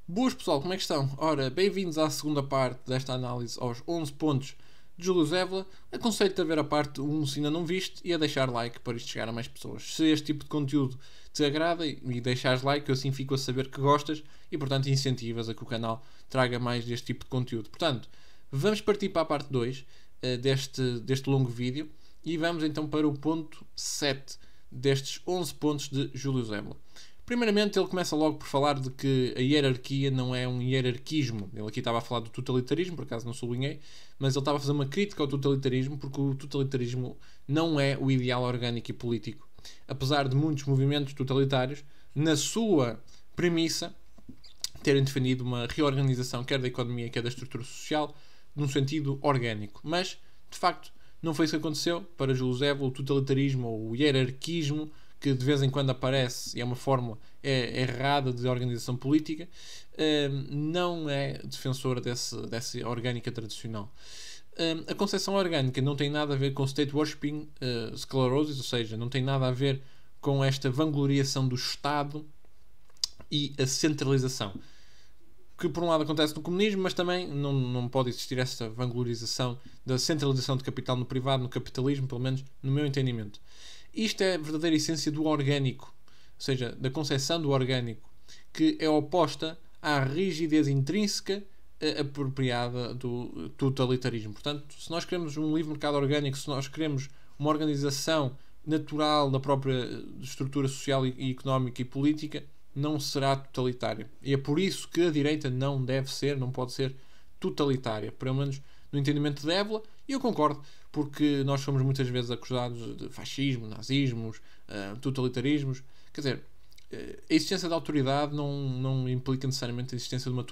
Boas pessoal, como é que estão? Ora, bem-vindos à segunda parte desta análise aos 11 pontos de Júlio Zévola. Aconselho-te a ver a parte 1 se ainda não viste e a deixar like para isto chegar a mais pessoas. Se este tipo de conteúdo te agrada e deixares like, eu assim fico a saber que gostas e, portanto, incentivas a que o canal traga mais deste tipo de conteúdo. Portanto, vamos partir para a parte 2 deste longo vídeo e vamos então para o ponto 7 destes 11 pontos de Júlio Zévola. Primeiramente, ele começa logo por falar de que a hierarquia não é um hierarquismo. Ele aqui estava a falar do totalitarismo, por acaso não sublinhei, mas ele estava a fazer uma crítica ao totalitarismo, porque o totalitarismo não é o ideal orgânico e político. Apesar de muitos movimentos totalitários, na sua premissa, terem defendido uma reorganização quer da economia, quer da estrutura social, num sentido orgânico. Mas, de facto, não foi isso que aconteceu. Para Júlio Zévola, o totalitarismo ou o hierarquismo, que de vez em quando aparece e é uma fórmula errada de organização política, não é defensora dessa orgânica tradicional. A concepção orgânica não tem nada a ver com state worshipping sclerosis, ou seja, não tem nada a ver com esta vangloriação do Estado e a centralização, que por um lado acontece no comunismo, mas também não pode existir essa vanglorização da centralização de capital no privado, no capitalismo, pelo menos no meu entendimento. Isto é a verdadeira essência do orgânico, ou seja, da concepção do orgânico, que é oposta à rigidez intrínseca apropriada do totalitarismo. Portanto, se nós queremos um livre mercado orgânico, se nós queremos uma organização natural da própria estrutura social e económica e política, não será totalitária. E é por isso que a direita não deve ser, não pode ser totalitária, pelo menos no entendimento de Évola, e eu concordo, porque nós somos muitas vezes acusados de fascismo, nazismos, totalitarismos. Quer dizer, a existência da autoridade não implica necessariamente a existência de uma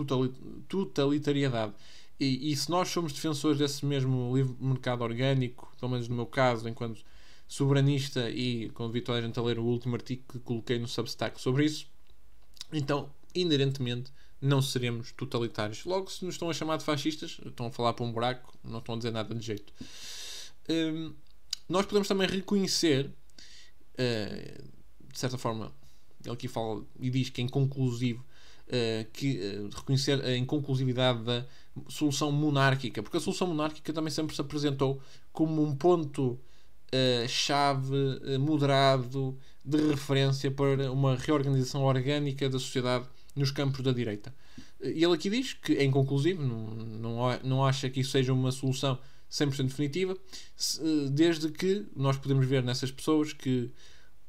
totalitariedade. E se nós somos defensores desse mesmo livre mercado orgânico, pelo menos no meu caso, enquanto soberanista, e convido toda a gente a ler o último artigo que coloquei no Substack sobre isso, então, inerentemente, não seremos totalitários. Logo, se nos estão a chamar de fascistas, estão a falar para um buraco, não estão a dizer nada de jeito. Nós podemos também reconhecer, de certa forma, ele aqui fala e diz que é inconclusivo, reconhecer a inconclusividade da solução monárquica, porque a solução monárquica também sempre se apresentou como um ponto chave moderado de referência para uma reorganização orgânica da sociedade nos campos da direita. E ele aqui diz que é inconclusivo, não acha que isso seja uma solução 100% definitiva, desde que nós podemos ver nessas pessoas que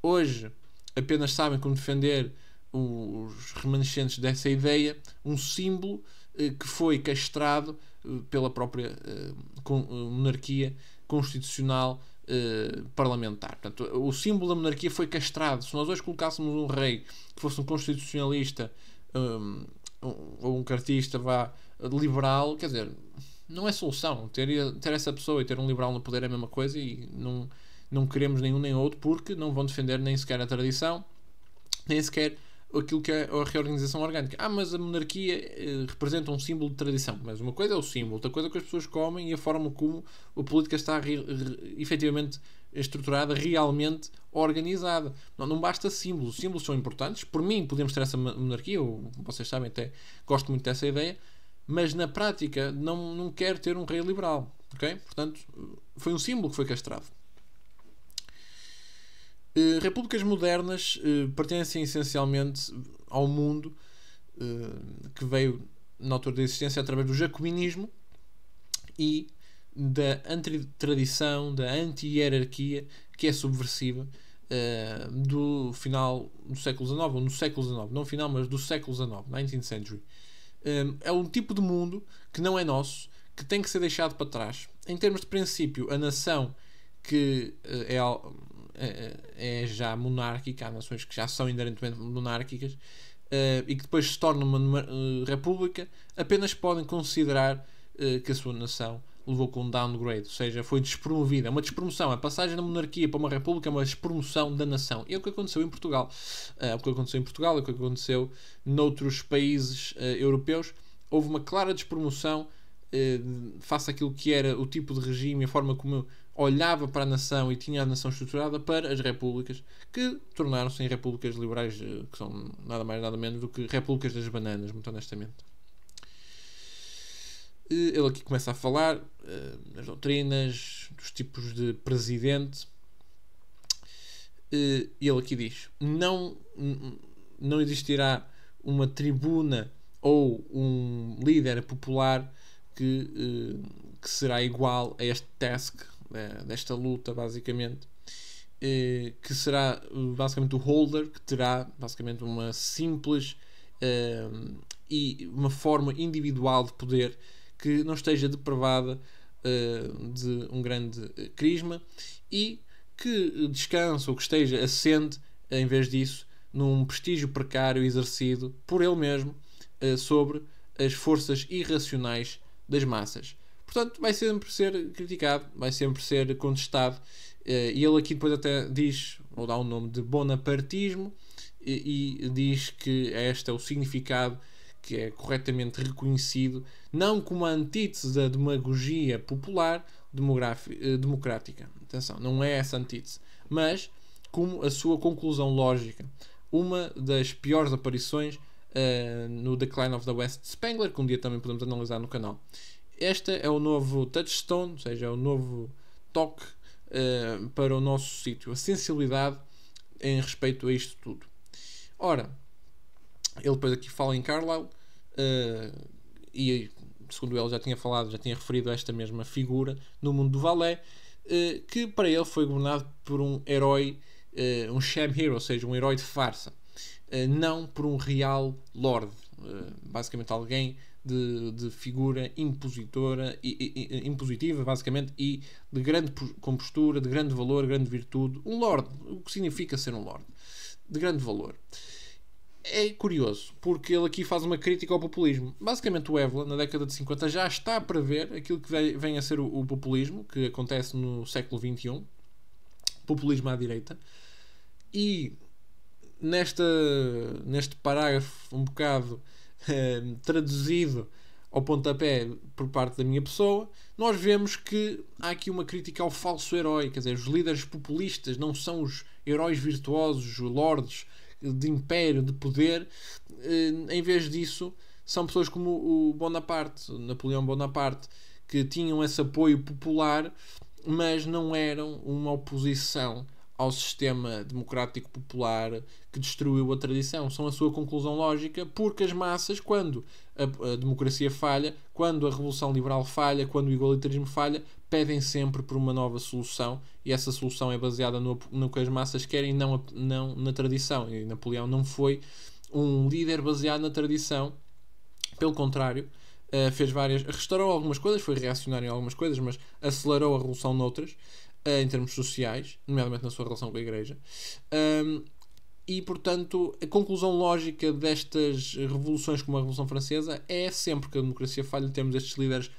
hoje apenas sabem como defender os remanescentes dessa ideia, um símbolo que foi castrado pela própria monarquia constitucional parlamentar. Portanto, o símbolo da monarquia foi castrado. Se nós hoje colocássemos um rei que fosse um constitucionalista ou um cartista liberal, quer dizer, não é solução. Ter essa pessoa e ter um liberal no poder é a mesma coisa, e não queremos nenhum nem outro, porque não vão defender nem sequer a tradição, nem sequer aquilo que é a reorganização orgânica. Mas a monarquia representa um símbolo de tradição. Mas uma coisa é o símbolo, outra coisa é que as pessoas comem e a forma como a política está efetivamente estruturada, realmente organizada. Não basta símbolos. Os símbolos são importantes. Por mim, podemos ter essa monarquia, vocês sabem, até gosto muito dessa ideia, mas na prática não quero ter um rei liberal. Okay? Portanto, foi um símbolo que foi castrado. Repúblicas modernas pertencem essencialmente ao mundo que veio na altura da existência através do jacobinismo e da antitradição, da anti-hierarquia, que é subversiva, do final do século XIX, ou no século XIX, não final, mas do século XIX, 19th century. É um tipo de mundo que não é nosso, que tem que ser deixado para trás. Em termos de princípio, a nação que é já monárquica, há nações que já são inerentemente monárquicas e que depois se tornam uma república, apenas podem considerar que a sua nação levou com um downgrade, ou seja, foi despromovida. É uma despromoção. A passagem da monarquia para uma república é uma despromoção da nação. E é o que aconteceu em Portugal. É o que aconteceu em Portugal, é o que aconteceu noutros países europeus. Houve uma clara despromoção face àquilo que era o tipo de regime, a forma como olhava para a nação e tinha a nação estruturada para as repúblicas, que tornaram-se em repúblicas liberais, que são nada mais nada menos do que repúblicas das bananas, muito honestamente. Ele aqui começa a falar das doutrinas, dos tipos de presidente. E ele aqui diz: não existirá uma tribuna ou um líder popular que será igual a este task, desta luta, basicamente, que será basicamente o holder, que terá basicamente uma simples e uma forma individual de poder que não esteja depravada de um grande carisma e que descansa ou que esteja assente, em vez disso, num prestígio precário exercido por ele mesmo sobre as forças irracionais das massas. Portanto, vai sempre ser criticado, vai sempre ser contestado, e ele aqui depois até diz, ou dá o nome de bonapartismo, e diz que este é o significado que é corretamente reconhecido, não como a antítese da demagogia popular democrática. Atenção, não é essa antítese, mas como a sua conclusão lógica. Uma das piores aparições no Decline of the West Spangler, que um dia também podemos analisar no canal. Este é o novo touchstone, ou seja, é o novo toque para o nosso sítio, a sensibilidade em respeito a isto tudo. Ora, ele depois aqui fala em Carlyle e, segundo ele, já tinha referido a esta mesma figura no mundo do Valais, que para ele foi governado por um herói, um sham hero, ou seja, um herói de farsa, não por um real lord, basicamente alguém de figura impositora impositiva, basicamente, e de grande compostura, de grande valor, grande virtude. Um lord, o que significa ser um lord, de grande valor. É curioso, porque ele aqui faz uma crítica ao populismo. Basicamente o Evola, na década de 50, já está a prever aquilo que vem a ser o populismo, que acontece no século XXI, populismo à direita, e neste parágrafo um bocado traduzido ao pontapé por parte da minha pessoa, nós vemos que há aqui uma crítica ao falso herói, quer dizer, os líderes populistas não são os heróis virtuosos, os lords de império, de poder. Em vez disso, são pessoas como o Bonaparte, Napoleão Bonaparte, que tinham esse apoio popular, mas não eram uma oposição ao sistema democrático popular que destruiu a tradição. São a sua conclusão lógica, porque as massas, quando a democracia falha, quando a revolução liberal falha, quando o igualitarismo falha, pedem sempre por uma nova solução, e essa solução é baseada no que as massas querem, não na tradição. E Napoleão não foi um líder baseado na tradição, pelo contrário, restaurou algumas coisas, foi reacionário em algumas coisas, mas acelerou a revolução noutras, em termos sociais, nomeadamente na sua relação com a Igreja. E, portanto, a conclusão lógica destas revoluções, como a Revolução Francesa, é sempre que a democracia falha, temos estes líderes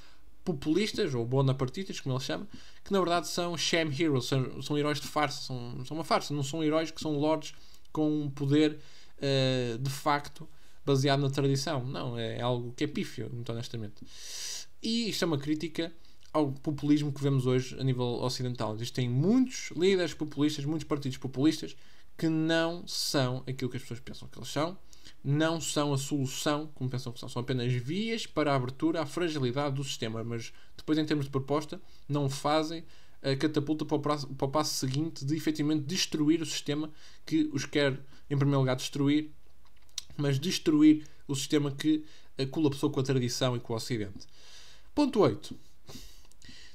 populistas, ou bonapartistas, como ele chama, que na verdade são sham heroes, são heróis de farsa, são uma farsa, não são heróis que são lords com um poder de facto baseado na tradição. Não, é algo que é pífio, muito honestamente. E isto é uma crítica ao populismo que vemos hoje a nível ocidental. Existem muitos líderes populistas, muitos partidos populistas que não são aquilo que as pessoas pensam que eles são, não são a solução como pensam que são apenas vias para a abertura à fragilidade do sistema, mas depois, em termos de proposta, não fazem a catapulta para o passo seguinte de efetivamente destruir o sistema que os quer, em primeiro lugar, destruir, mas destruir o sistema que colapsou com a tradição e com o Ocidente. Ponto 8.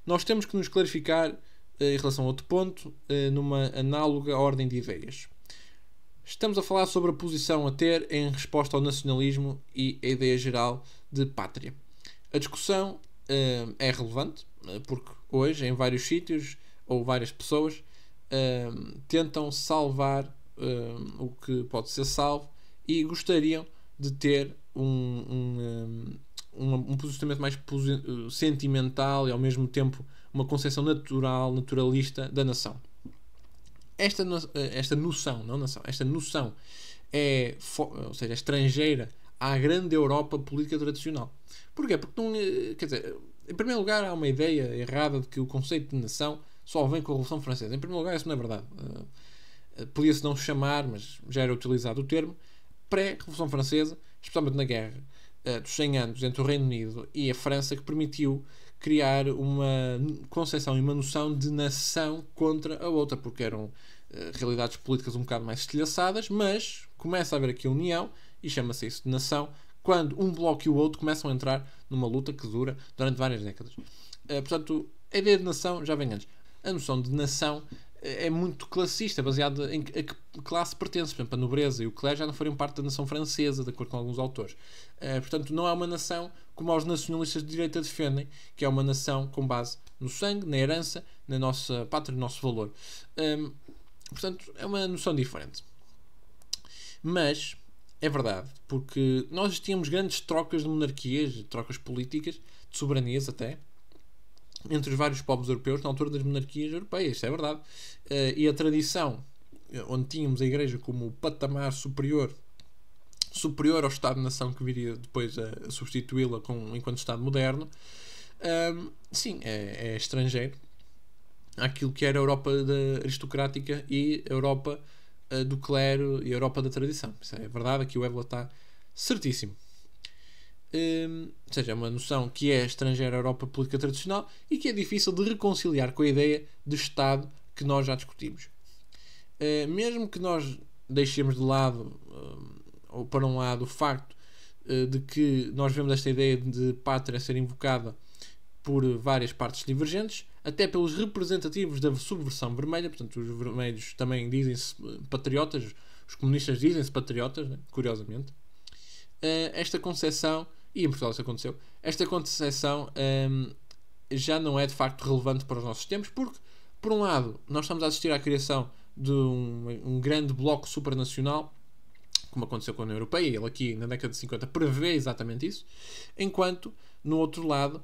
Nós temos que nos clarificar em relação a outro ponto, numa análoga ordem de ideias. Estamos a falar sobre a posição a ter em resposta ao nacionalismo e a ideia geral de pátria. A discussão é relevante, porque hoje, em vários sítios, ou várias pessoas, tentam salvar o que pode ser salvo e gostariam de ter um posicionamento mais sentimental e ao mesmo tempo uma concepção naturalista da nação. Esta noção, não nação, esta noção é estrangeira à grande Europa política tradicional. Porquê? Porque não, quer dizer, em primeiro lugar há uma ideia errada de que o conceito de nação só vem com a Revolução Francesa. Em primeiro lugar, isso não é verdade. Podia-se não chamar, mas já era utilizado o termo, pré-Revolução Francesa, especialmente na guerra dos 100 anos entre o Reino Unido e a França, que permitiu criar uma concepção e uma noção de nação contra a outra, porque eram realidades políticas um bocado mais estilhaçadas, mas começa a haver aqui a união, e chama-se isso de nação, quando um bloco e o outro começam a entrar numa luta que dura durante várias décadas. Portanto, a ideia de nação já vem antes. A noção de nação é muito classista, baseada em a que classe pertence. Por exemplo, a nobreza e o clero já não foram parte da nação francesa, de acordo com alguns autores. Portanto, não é uma nação como os nacionalistas de direita defendem, que é uma nação com base no sangue, na herança, na nossa pátria, no nosso valor. Portanto, é uma noção diferente. Mas é verdade, porque nós tínhamos grandes trocas de monarquias, trocas políticas, de soberanias até, entre os vários povos europeus na altura das monarquias europeias, isso é verdade. E a tradição, onde tínhamos a Igreja como o patamar superior ao Estado-nação que viria depois a substituí-la enquanto Estado moderno, sim, é estrangeiro àquilo que era a Europa aristocrática e a Europa do clero e a Europa da tradição. Isso é verdade, aqui o Évila está certíssimo. Ou seja, é uma noção que é estrangeira à Europa política tradicional e que é difícil de reconciliar com a ideia de Estado que nós já discutimos. Mesmo que nós deixemos de lado, ou para um lado, o facto de que nós vemos esta ideia de pátria ser invocada por várias partes divergentes, até pelos representativos da subversão vermelha. Portanto, os vermelhos também dizem-se patriotas, os comunistas dizem-se patriotas, né? Curiosamente. Esta concepção, e em Portugal isso aconteceu, esta concepção já não é de facto relevante para os nossos tempos, porque, por um lado, nós estamos a assistir à criação de um grande bloco supranacional, como aconteceu com a União Europeia, e ele aqui na década de 50 prevê exatamente isso, enquanto, no outro lado,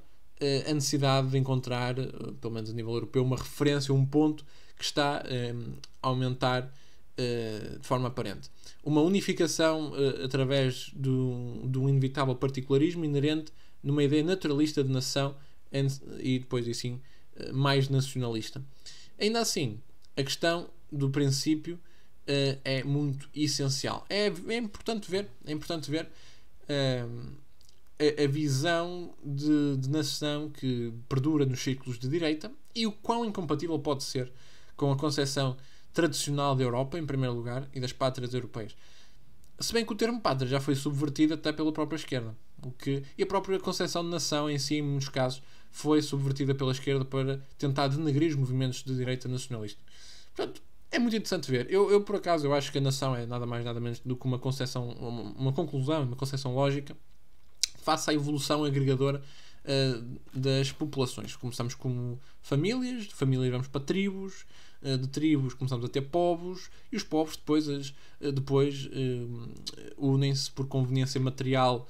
a necessidade de encontrar, pelo menos a nível europeu, uma referência, um ponto que está a aumentar de forma aparente. Uma unificação através de um inevitável particularismo inerente numa ideia naturalista de nação e depois, assim, mais nacionalista. Ainda assim, a questão do princípio é muito essencial. É importante ver a visão de nação que perdura nos círculos de direita e o quão incompatível pode ser com a concepção tradicional da Europa, em primeiro lugar, e das pátrias europeias. Se bem que o termo pátria já foi subvertido até pela própria esquerda. E a própria concepção de nação em si, em muitos casos, foi subvertida pela esquerda para tentar denegrir os movimentos de direita nacionalista. Portanto, é muito interessante ver. Eu por acaso, eu acho que a nação é nada mais nada menos do que uma concepção, uma conclusão, uma concepção lógica face à evolução agregadora das populações. Começamos como famílias, de famílias vamos para tribos, de tribos começamos a ter povos, e os povos depois unem-se por conveniência material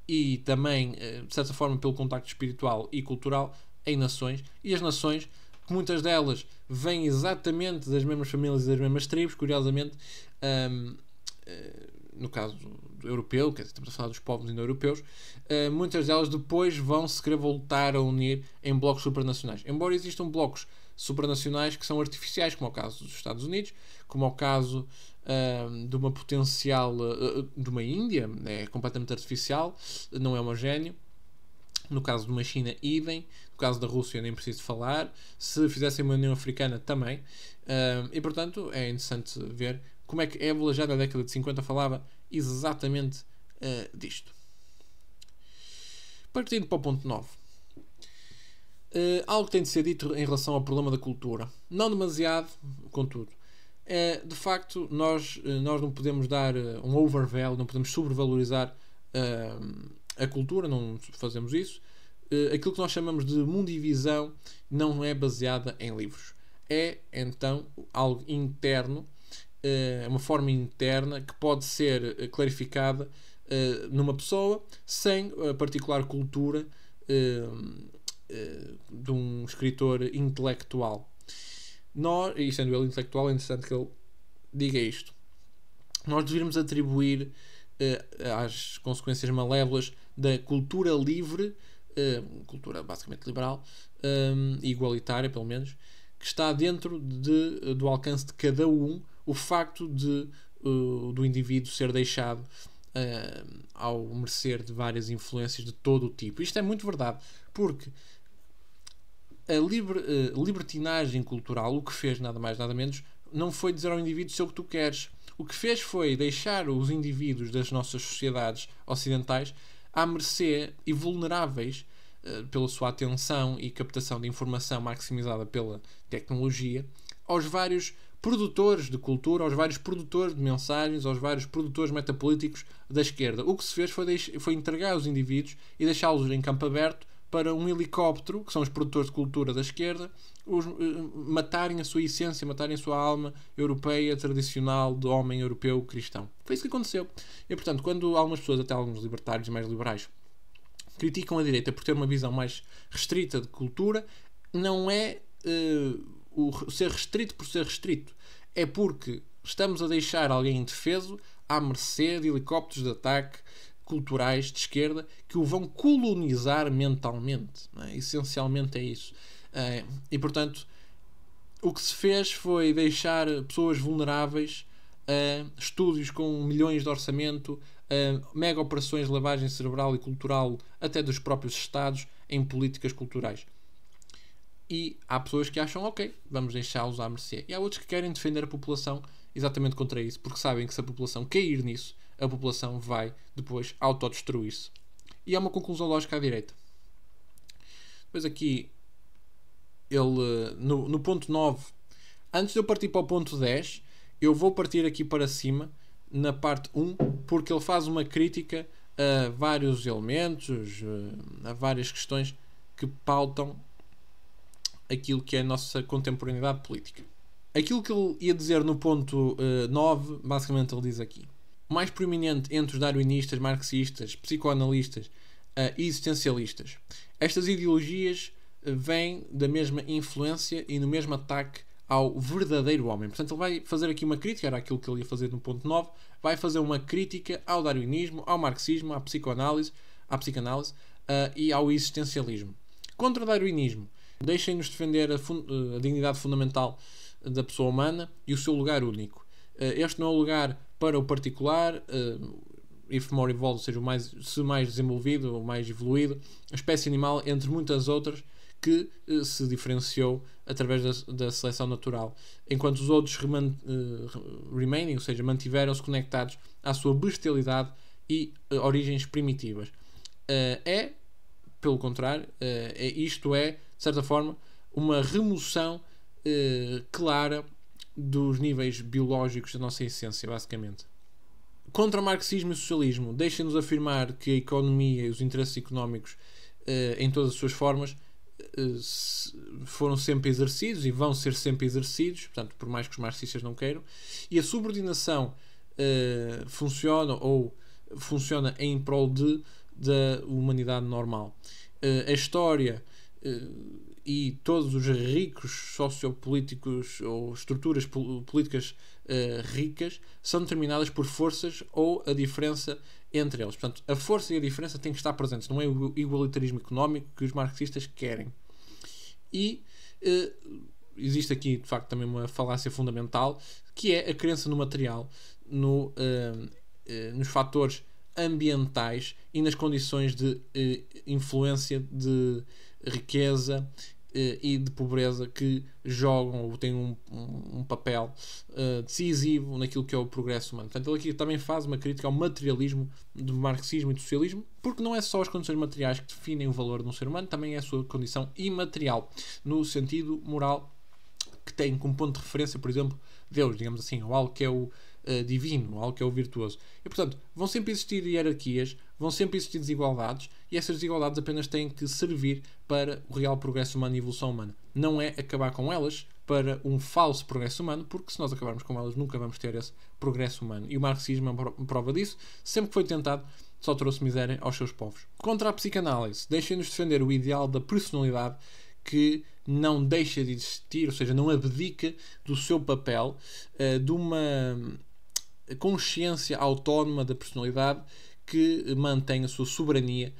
e também, de certa forma, pelo contacto espiritual e cultural em nações, e as nações, que muitas delas vêm exatamente das mesmas famílias e das mesmas tribos, curiosamente, no caso do europeu, quer dizer, estamos a falar dos povos indo-europeus, muitas delas depois vão se querer voltar a unir em blocos supranacionais. Embora existam blocos supranacionais que são artificiais, como é o caso dos Estados Unidos, como é o caso de uma potencial de uma Índia, é completamente artificial, não é homogéneo. No caso de uma China, idem. No caso da Rússia, nem preciso falar. Se fizessem uma União Africana, também. E, portanto, é interessante ver como é que Évila, já na década de 50, falava exatamente disto. Partindo para o ponto 9. Algo que tem de ser dito em relação ao problema da cultura. Não demasiado, contudo. De facto, nós não podemos dar um overvalue, não podemos sobrevalorizar a cultura, não fazemos isso. Aquilo que nós chamamos de mundivisão não é baseada em livros. É, então, algo interno, uma forma interna que pode ser clarificada numa pessoa sem a particular cultura de um escritor intelectual. E sendo ele intelectual, é interessante que ele diga isto. Nós deveríamos atribuir às consequências malévolas da cultura livre, cultura basicamente liberal e igualitária, pelo menos, que está dentro do alcance de cada um o facto do indivíduo ser deixado ao mercê de várias influências de todo o tipo. Isto é muito verdade, porque a libertinagem cultural, o que fez nada mais nada menos, não foi dizer ao indivíduo sei o que tu queres. O que fez foi deixar os indivíduos das nossas sociedades ocidentais à mercê e vulneráveis pela sua atenção e captação de informação maximizada pela tecnologia aos vários produtores de cultura, aos vários produtores de mensagens, aos vários produtores metapolíticos da esquerda. O que se fez foi entregar os indivíduos e deixá-los em campo aberto para um helicóptero, que são os produtores de cultura da esquerda, matarem a sua essência, matarem a sua alma europeia, tradicional, de homem europeu cristão. Foi isso que aconteceu. E, portanto, quando algumas pessoas, até alguns libertários e mais liberais, criticam a direita por ter uma visão mais restrita de cultura, não é o ser restrito por ser restrito. É porque estamos a deixar alguém indefeso à mercê de helicópteros de ataque culturais de esquerda que o vão colonizar mentalmente. Não é? Essencialmente é isso. E, portanto, o que se fez foi deixar pessoas vulneráveis a estúdios com milhões de orçamento, a mega operações de lavagem cerebral e cultural até dos próprios Estados em políticas culturais. E há pessoas que acham, ok, vamos deixá-los à mercê. E há outros que querem defender a população exatamente contra isso, porque sabem que se a população cair nisso, a população vai depois autodestruir-se. E há uma conclusão lógica à direita. Depois aqui, ele no ponto 9, antes de eu partir para o ponto 10, eu vou partir aqui para cima, na parte 1, porque ele faz uma crítica a vários elementos, a várias questões que pautam aquilo que é a nossa contemporaneidade política. Aquilo que ele ia dizer no ponto 9, basicamente ele diz aqui: o mais proeminente entre os darwinistas, marxistas, psicoanalistas e existencialistas. Estas ideologias vêm da mesma influência e no mesmo ataque ao verdadeiro homem. Portanto, ele vai fazer aqui uma crítica, era aquilo que ele ia fazer no ponto 9, vai fazer uma crítica ao darwinismo, ao marxismo, à psicanálise e ao existencialismo. Contra o darwinismo, deixem-nos defender a dignidade fundamental da pessoa humana e o seu lugar único. Este não é o lugar para o particular, if more evolved, ou seja, se mais desenvolvido ou mais evoluído, a espécie animal, entre muitas outras, que se diferenciou através da seleção natural, enquanto os outros remaining, ou seja, mantiveram-se conectados à sua bestialidade e origens primitivas. Pelo contrário, isto é, de certa forma, uma remoção clara dos níveis biológicos da nossa essência, basicamente. Contra o marxismo e o socialismo, deixem-nos afirmar que a economia e os interesses económicos, em todas as suas formas, foram sempre exercidos e vão ser sempre exercidos, portanto, por mais que os marxistas não queiram, e a subordinação funciona em prol da humanidade normal. A história e todos os ricos sociopolíticos ou estruturas políticas ricas são determinadas por forças ou a diferença entre eles. Portanto, a força e a diferença têm que estar presentes. Não é o igualitarismo económico que os marxistas querem. E existe aqui, de facto, também uma falácia fundamental, que é a crença no material, nos fatores ambientais e nas condições de influência de riqueza e de pobreza que jogam ou têm um papel decisivo naquilo que é o progresso humano. Portanto, ele aqui também faz uma crítica ao materialismo do marxismo e do socialismo, porque não é só as condições materiais que definem o valor de um ser humano, também é a sua condição imaterial, no sentido moral, que tem como ponto de referência, por exemplo, Deus, digamos assim, ou algo que é o divino, algo que é o virtuoso. E, portanto, vão sempre existir hierarquias, vão sempre existir desigualdades, e essas desigualdades apenas têm que servir para o real progresso humano e evolução humana. Não é acabar com elas para um falso progresso humano, porque se nós acabarmos com elas nunca vamos ter esse progresso humano. E o marxismo é uma prova disso. Sempre que foi tentado, só trouxe miséria aos seus povos. Contra a psicanálise, deixem-nos defender o ideal da personalidade que não deixa de existir, ou seja, não abdica do seu papel, de uma consciência autónoma da personalidade que mantém a sua soberania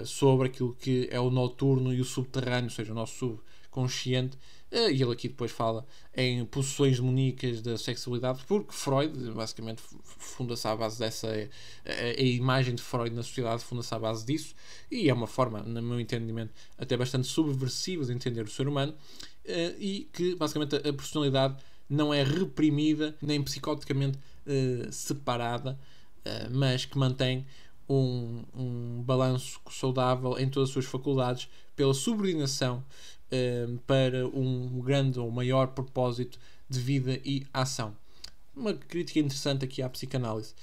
sobre aquilo que é o noturno e o subterrâneo, ou seja, o nosso subconsciente, E ele aqui depois fala em possessões demoníacas da sexualidade, porque Freud, basicamente, funda-se à base dessa. A imagem de Freud na sociedade funda-se à base disso, e é uma forma, no meu entendimento, até bastante subversiva de entender o ser humano, e que, basicamente, a personalidade não é reprimida nem psicoticamente separada, mas que mantém um balanço saudável em todas as suas faculdades pela subordinação para um grande ou maior propósito de vida e ação. Uma crítica interessante aqui à psicanálise.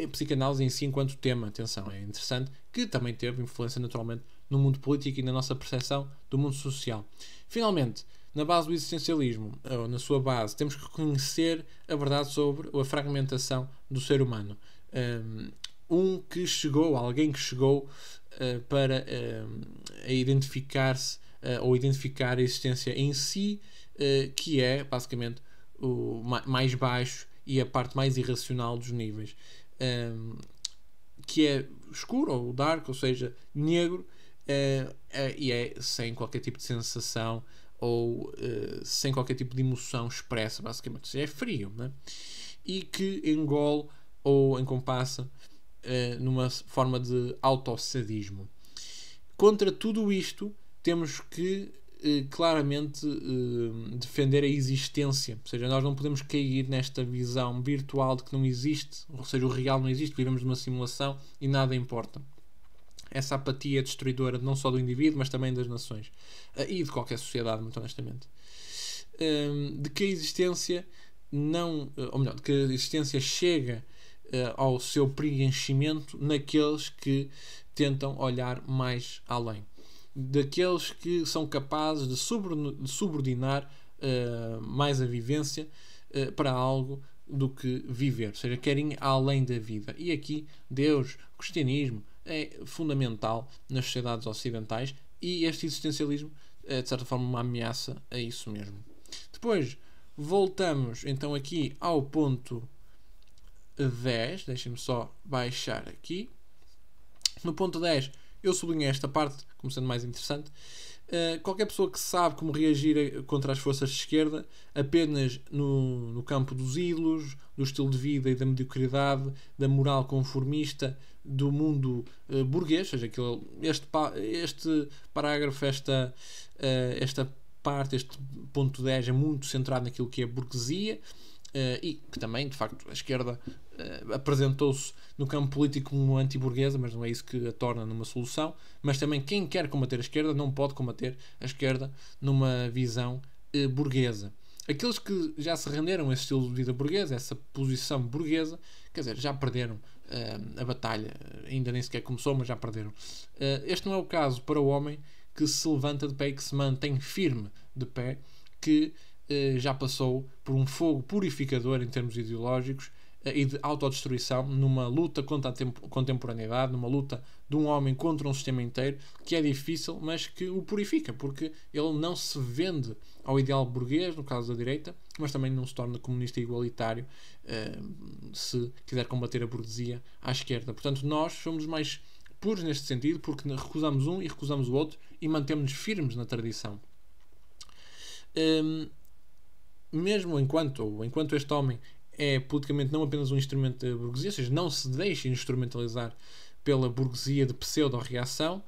A psicanálise em si enquanto tema, atenção, é interessante, que também teve influência naturalmente no mundo político e na nossa percepção do mundo social. Finalmente, na base do existencialismo, ou na sua base, temos que reconhecer a verdade sobre a fragmentação do ser humano. Alguém que chegou para a identificar-se ou identificar a existência em si, que é basicamente o mais baixo e a parte mais irracional dos níveis, que é escuro ou dark, ou seja, negro, e é sem qualquer tipo de sensação ou sem qualquer tipo de emoção expressa, basicamente, ou seja, é frio, né? E que engole ou encompassa numa forma de autossadismo. Contra tudo isto, temos que claramente defender a existência, ou seja, nós não podemos cair nesta visão virtual de que não existe, ou seja, o real não existe, vivemos numa simulação e nada importa. Essa apatia destruidora não só do indivíduo, mas também das nações e de qualquer sociedade, muito honestamente. De que a existência não, ou melhor, de que a existência chega ao seu preenchimento naqueles que tentam olhar mais além, daqueles que são capazes de subordinar mais a vivência para algo do que viver, ou seja, querem ir além da vida. E aqui Deus, o cristianismo é fundamental nas sociedades ocidentais, e este existencialismo é de certa forma uma ameaça a isso mesmo. Depois voltamos então aqui ao ponto 10, deixem-me só baixar aqui. No ponto 10 eu sublinhei esta parte como sendo mais interessante. Qualquer pessoa que sabe como reagir contra as forças de esquerda apenas no campo dos ídolos, do estilo de vida e da mediocridade, da moral conformista, do mundo burguês, ou seja, este parágrafo, esta parte, este ponto 10 é muito centrado naquilo que é burguesia, e que também, de facto, a esquerda apresentou-se no campo político como anti-burguesa, mas não é isso que a torna numa solução. Mas também quem quer combater a esquerda não pode combater a esquerda numa visão burguesa. Aqueles que já se renderam a esse estilo de vida burguesa, essa posição burguesa, quer dizer, já perderam a batalha, ainda nem sequer começou, mas já perderam. Este não é o caso para o homem que se levanta de pé e que se mantém firme de pé, que já passou por um fogo purificador em termos ideológicos e de autodestruição, numa luta contra a contemporaneidade, numa luta de um homem contra um sistema inteiro, que é difícil, mas que o purifica, porque ele não se vende ao ideal burguês, no caso da direita, mas também não se torna comunista igualitário se quiser combater a burguesia à esquerda. Portanto, nós somos mais puros neste sentido, porque recusamos um e recusamos o outro e mantemos-nos firmes na tradição. Mesmo enquanto este homem é politicamente não apenas um instrumento da burguesia, ou seja, não se deixa instrumentalizar pela burguesia de pseudo-reação,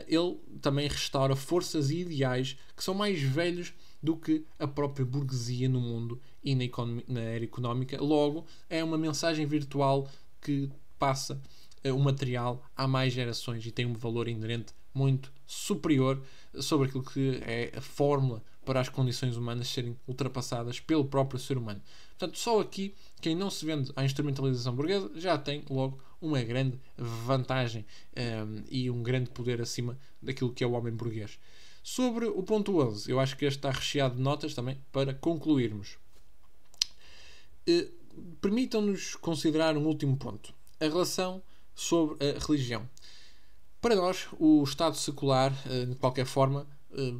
ele também restaura forças e ideais que são mais velhos do que a própria burguesia no mundo e na era económica. Logo, é uma mensagem virtual que passa o material a mais gerações e tem um valor inerente muito superior sobre aquilo que é a fórmula para as condições humanas serem ultrapassadas pelo próprio ser humano. Portanto, só aqui, quem não se vende à instrumentalização burguesa já tem logo uma grande vantagem e um grande poder acima daquilo que é o homem burguês. Sobre o ponto 11, eu acho que este está recheado de notas também para concluirmos. Permitam-nos considerar um último ponto. A relação sobre a religião. Para nós, o Estado secular, de qualquer forma,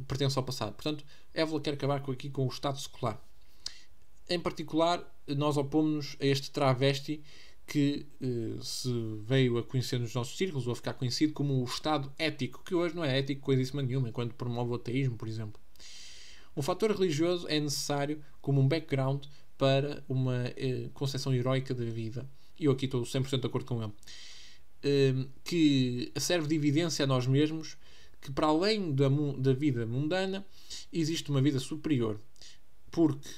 pertence ao passado. Portanto, Évola quer acabar aqui com o Estado secular. Em particular, nós opomos-nos a este travesti que se veio a conhecer nos nossos círculos, ou a ficar conhecido como o Estado ético, que hoje não é ético coisíssima nenhuma, enquanto promove o ateísmo, por exemplo. Um fator religioso é necessário como um background para uma concepção heroica da vida. E eu aqui estou 100% de acordo com ele. Que serve de evidência a nós mesmos que, para além da vida mundana, existe uma vida superior. Porque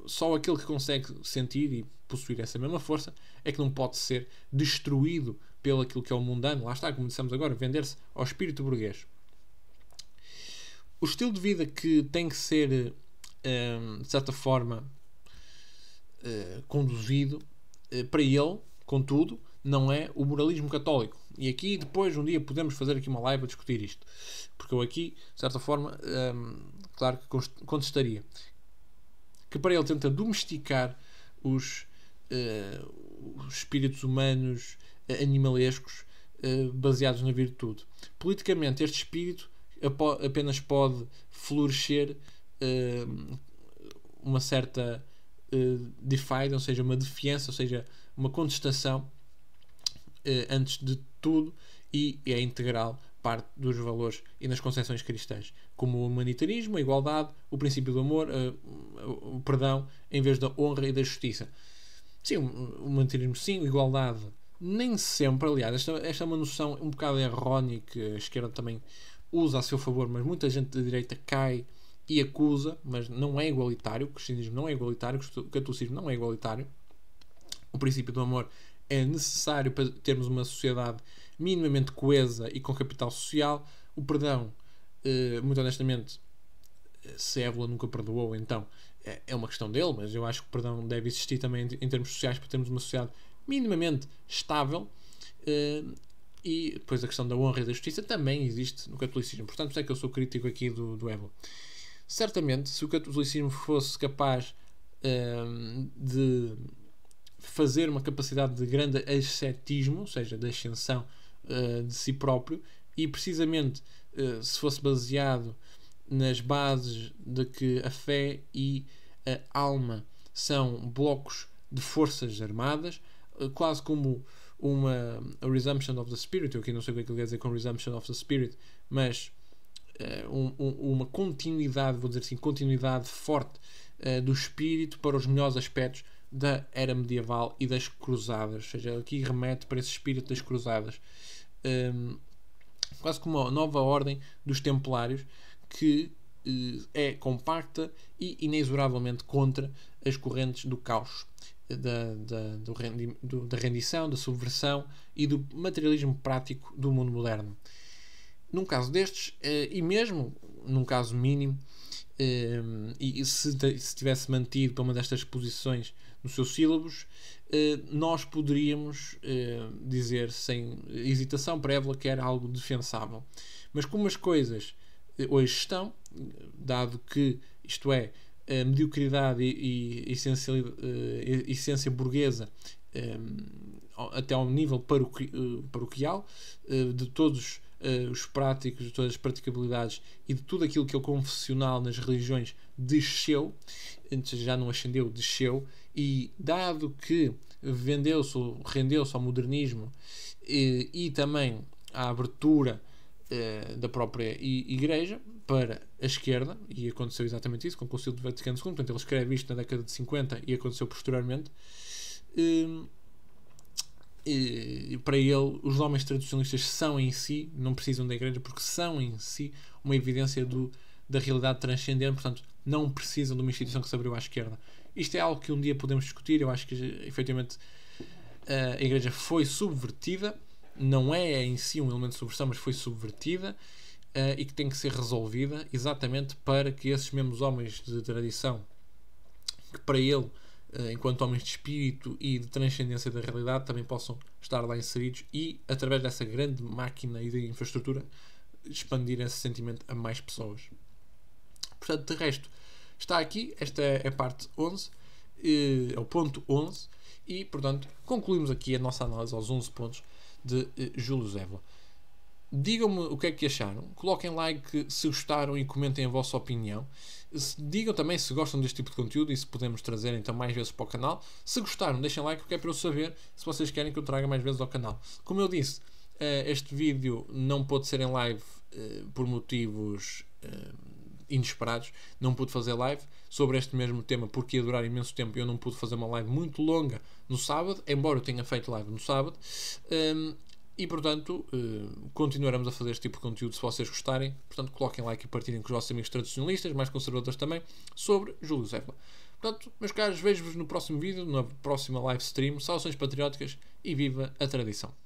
só aquele que consegue sentir e possuir essa mesma força é que não pode ser destruído pelo aquilo que é o mundano. Lá está, como dissemos agora, vender-se ao espírito burguês. O estilo de vida que tem que ser, de certa forma, conduzido, para ele, contudo, não é o moralismo católico. E aqui depois um dia podemos fazer aqui uma live a discutir isto. Porque eu aqui, de certa forma, claro que contestaria. Que para ele tenta domesticar os espíritos humanos animalescos baseados na virtude. Politicamente, este espírito apenas pode florescer uma certa defiance, ou seja, uma defiança, ou seja, uma contestação antes de tudo, e é integral parte dos valores e das concepções cristãs, como o humanitarismo, a igualdade, o princípio do amor, o perdão, em vez da honra e da justiça. Sim, o humanitarismo sim, a igualdade nem sempre, aliás, esta é uma noção um bocado errónea que a esquerda também usa a seu favor, mas muita gente da direita cai e acusa, mas não é igualitário, o cristianismo não é igualitário, o catolicismo não é igualitário. O princípio do amor é necessário para termos uma sociedade minimamente coesa e com capital social. O perdão, muito honestamente, se Évola nunca perdoou, então é uma questão dele, mas eu acho que o perdão deve existir também em termos sociais para termos uma sociedade minimamente estável. E depois a questão da honra e da justiça também existe no catolicismo. Portanto, sei que eu sou crítico aqui do Évola. Certamente, se o catolicismo fosse capaz de fazer uma capacidade de grande ascetismo, ou seja, de ascensão de si próprio, e precisamente se fosse baseado nas bases de que a fé e a alma são blocos de forças armadas, quase como uma resumption of the spirit. Eu aqui não sei o que é que ele quer dizer com resumption of the spirit, mas uma continuidade, vou dizer assim, continuidade forte do espírito para os melhores aspectos da era medieval e das cruzadas. Ou seja, aqui remete para esse espírito das cruzadas, quase como uma nova ordem dos templários, que é compacta e inexoravelmente contra as correntes do caos, da rendição, da subversão e do materialismo prático do mundo moderno. Num caso destes, e mesmo num caso mínimo, e se tivesse mantido para uma destas posições nos seus sílabos, nós poderíamos dizer sem hesitação para Évola que era algo defensável. Mas como as coisas hoje estão, dado que isto é a mediocridade e essência burguesa até ao nível paroquial de todos os práticos, de todas as praticabilidades e de tudo aquilo que é o confessional nas religiões desceu, antes já não ascendeu, desceu, e dado que vendeu-se ou rendeu-se ao modernismo e também à abertura da própria Igreja para a esquerda, e aconteceu exatamente isso com o Concílio do Vaticano II, portanto ele escreve isto na década de 50 e aconteceu posteriormente. E para ele, os homens tradicionalistas são em si, não precisam da Igreja, porque são em si uma evidência da realidade transcendente, portanto não precisam de uma instituição que se abriu à esquerda. Isto é algo que um dia podemos discutir. Eu acho que efetivamente a Igreja foi subvertida, não é em si um elemento de subversão, mas foi subvertida, e que tem que ser resolvida exatamente para que esses mesmos homens de tradição, que para ele, enquanto homens de espírito e de transcendência da realidade, também possam estar lá inseridos e, através dessa grande máquina e de infraestrutura, expandir esse sentimento a mais pessoas. Portanto, de resto, está aqui, esta é a parte 11, é o ponto 11, e, portanto, concluímos aqui a nossa análise aos 11 pontos de Júlio Évola. Digam-me o que é que acharam, coloquem like se gostaram e comentem a vossa opinião. Digam também se gostam deste tipo de conteúdo e se podemos trazer então mais vezes para o canal. Se gostaram, deixem like, porque é para eu saber se vocês querem que eu traga mais vezes ao canal. Como eu disse, este vídeo não pode ser em live por motivos inesperados. Não pude fazer live sobre este mesmo tema porque ia durar imenso tempo e eu não pude fazer uma live muito longa no sábado, embora eu tenha feito live no sábado. E portanto, continuaremos a fazer este tipo de conteúdo se vocês gostarem. Portanto, coloquem like e partilhem com os vossos amigos tradicionalistas, mais conservadores também, sobre Júlio Zéfala. Portanto, meus caros, vejo-vos no próximo vídeo, na próxima live stream. Saudações patrióticas e viva a tradição!